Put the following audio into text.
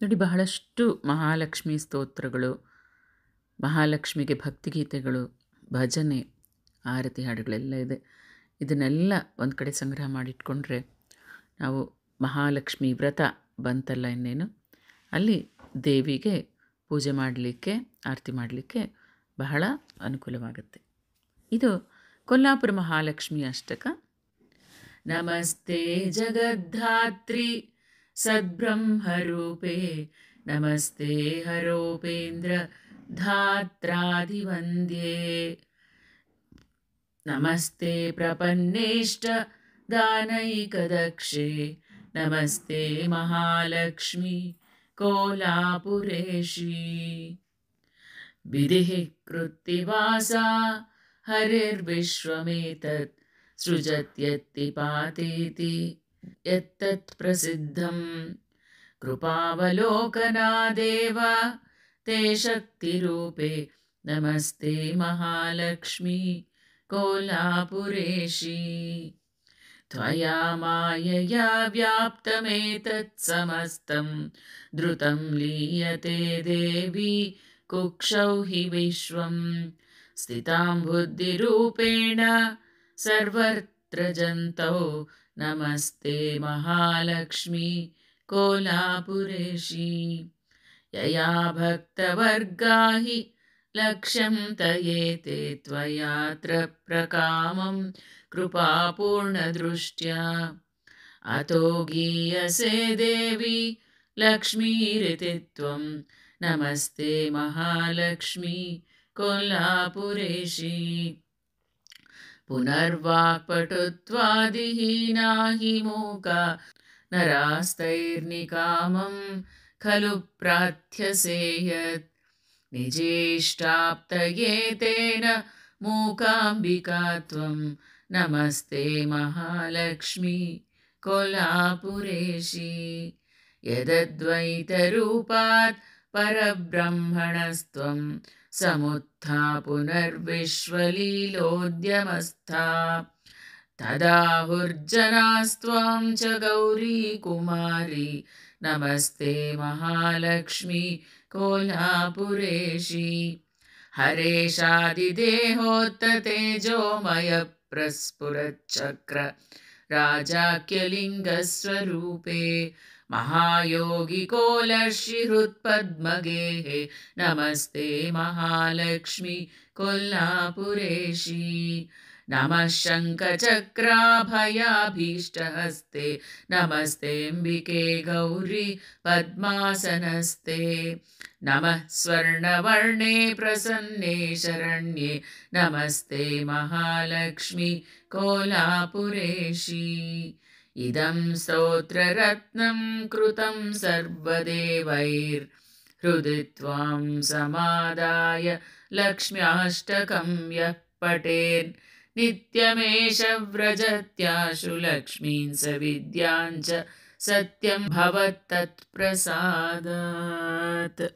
ನೋಡಿ, ಬಹಳಷ್ಟು ಮಹಾಲಕ್ಷ್ಮಿ ಸ್ತೋತ್ರಗಳು, ಮಹಾಲಕ್ಷ್ಮಿಗೆ ಭಕ್ತಿಗೀತೆಗಳು, ಭಜನೆ, ಆರತಿ ಹಾಡುಗಳೆಲ್ಲ ಇದೆ. ಇದನ್ನೆಲ್ಲ ಒಂದು ಕಡೆ ಸಂಗ್ರಹ ಮಾಡಿಟ್ಕೊಂಡ್ರೆ ನಾವು ಮಹಾಲಕ್ಷ್ಮಿ ವ್ರತ ಬಂತಲ್ಲ ಇನ್ನೇನು, ಅಲ್ಲಿ ದೇವಿಗೆ ಪೂಜೆ ಮಾಡಲಿಕ್ಕೆ, ಆರತಿ ಮಾಡಲಿಕ್ಕೆ ಬಹಳ ಅನುಕೂಲವಾಗುತ್ತೆ. ಇದು ಕೊಲ್ಲಾಪುರ ಮಹಾಲಕ್ಷ್ಮಿ ಅಷ್ಟಕ. ನಮಸ್ತೆ ಜಗದ್ಧಾತ್ರಿ ಸದ್ಬ್ರಹ್ಮರೂಪೇ, ನಮಸ್ತೆ ಹರೋಪೇಂದ್ರ ಧಾತ್ರಾದಿವಂದ್ಯೇ, ನಮಸ್ತೆ ಪ್ರಪನ್ನೇಷ್ಟ ದಾನೈಕದಕ್ಷೇ, ನಮಸ್ತೆ ಮಹಾಲಕ್ಷ್ಮಿ ಕೋಲಾಪುರೇಶಿ. ವಿಧಿಃ ಕೃತ್ತಿವಾಸಾ ಹರಿರ್ವಿಶ್ವಮೇತತ್ ಸೃಜತ್ಯತ್ತಿ ಪಾತೇತಿ ಯತ್ತತ್ ಪ್ರಸಿದ್ಧಂ, ಕೃಪಾವಲೋಕನಾದೇವ ತೇ ಶಕ್ತಿರೂಪೇ, ನಮಸ್ತೆ ಮಹಾಲಕ್ಷ್ಮಿ ಕೋಲಾಪುರೇಶಿ. ತ್ವಯಾ ಮಾಯಯಾ ವ್ಯಾಪ್ತಮೇತತ್ ಸಮಸ್ತಂ, ಧೃತಂ ಲೀಯತೆ ದೇವಿ ಕುಕ್ಷೌ ಹಿ ವಿಶ್ವಂ, ಸ್ಥಿತಾಂ ಬುದ್ಧಿರೂಪೇಣ ಸರ್ವತ್ರ ಜಂತೌ, ನಮಸ್ತೆ ಮಹಾಲಕ್ಷ್ಮಿ ಕೋಲಾಪುರೇಶಿ. ಯಯಾ ಭಕ್ತವರ್ಗಾ ಹಿ ಲಕ್ಷ್ಯಂ ತಯೇತೆ, ತ್ವಯಾತ್ರ ಪ್ರಕಾಮಂ ಕೃಪಾಪೂರ್ಣದೃಷ್ಟ್ಯಾ, ಅತೋ ಗೀಯಸೆ ದೇವಿ ಲಕ್ಷ್ಮೀರಿತಿ ತ್ವಂ, ನಮಸ್ತೆ ಮಹಾಲಕ್ಷ್ಮಿ ಕೊಲ್ಲಾಪುರೇಶಿ. ಪುನರ್ವಾಕ್ಪಟುತ್ವಾದಿಹೀನಾ ಹಿ ಮೂಕಾ ನರಾಸ್ತೈರ್ನಿಕಾಮಂ ಖಲು ಪ್ರಾರ್ಥ್ಯಸೇಯತ್, ನಿಜೇಷ್ಟಾಪ್ತಯೇ ತೇನ ಮೂಕಾಂಬಿಕಾ ತ್ವಂ, ನಮಸ್ತೆ ಮಹಾಲಕ್ಷ್ಮಿ ಕೊಲ್ಲಾಪುರೇಶಿ. ಯದದ್ವೈತರೂಪಾತ್ ಪರಬ್ರಹ್ಮಣಸ್ತ್ವಂ, ಸಮುತ್ಥಾ ಪುನರ್ವಿಶ್ವಲೀಲೋದ್ಯಮಸ್ಥಾ, ತದಾಹುರ್ಜನಾಸ್ತ್ವಾಂ ಚ ಗೌರೀ ಕುಮಾರಿ, ನಮಸ್ತೆ ಮಹಾಲಕ್ಷ್ಮಿ ಕೋಲ್ಹಾಪುರೇಶಿ. ಹರೇಶಾದಿದೇಹೋತ್ತತೇಜೋಮಯ ಪ್ರಸ್ಫುರಚ್ಚಕ್ರ ರಾಜಾಕ್ಯಲಿಂಗಸ್ವರೂಪೇ, ಮಹಾಯೋಗಿಕೋಲರ್ಷಿ ಹೃತ್ಪದ್ಮಗೇಹೇ, ನಮಸ್ತೆ ಮಹಾಲಕ್ಷ್ಮಿ ಕೊಲ್ಹಾಪುರೇಶಿ. ನಮಃ ಶಂಖಚಕ್ರಾಭಯಾಭೀಷ್ಟಹಸ್ತೆ, ನಮಸ್ತೆ ಅಂಬಿಕೆ ಗೌರಿ ಪದ್ಮಾಸನಸ್ತೆ, ನಮಃ ಸ್ವರ್ಣವರ್ಣೇ ಪ್ರಸನ್ನೇ ಶರಣ್ಯೇ, ನಮಸ್ತೆ ಮಹಾಲಕ್ಷ್ಮಿ ಕೋಲ್ಹಾಪುರೇಶಿ. ಇದಂ ಸ್ತೋತ್ರರತ್ನಂ ಕೃತಂ ಸರ್ವದೇವೈರ್, ಹೃದಿ ತ್ವಾಂ ಸಮಾದಾಯ ಲಕ್ಷ್ಮ್ಯಾಷ್ಟಕಂ ಯಃ ಪಠೇತ್, ನಿತ್ಯಮೇಷ ವ್ರಜತ್ಯಾಶು ಲಕ್ಷ್ಮೀಂ ಸ ವಿದ್ಯಾಂಚ ಸತ್ಯಂ ಭವತ್ತತ್ಪ್ರಸಾದಾತ್.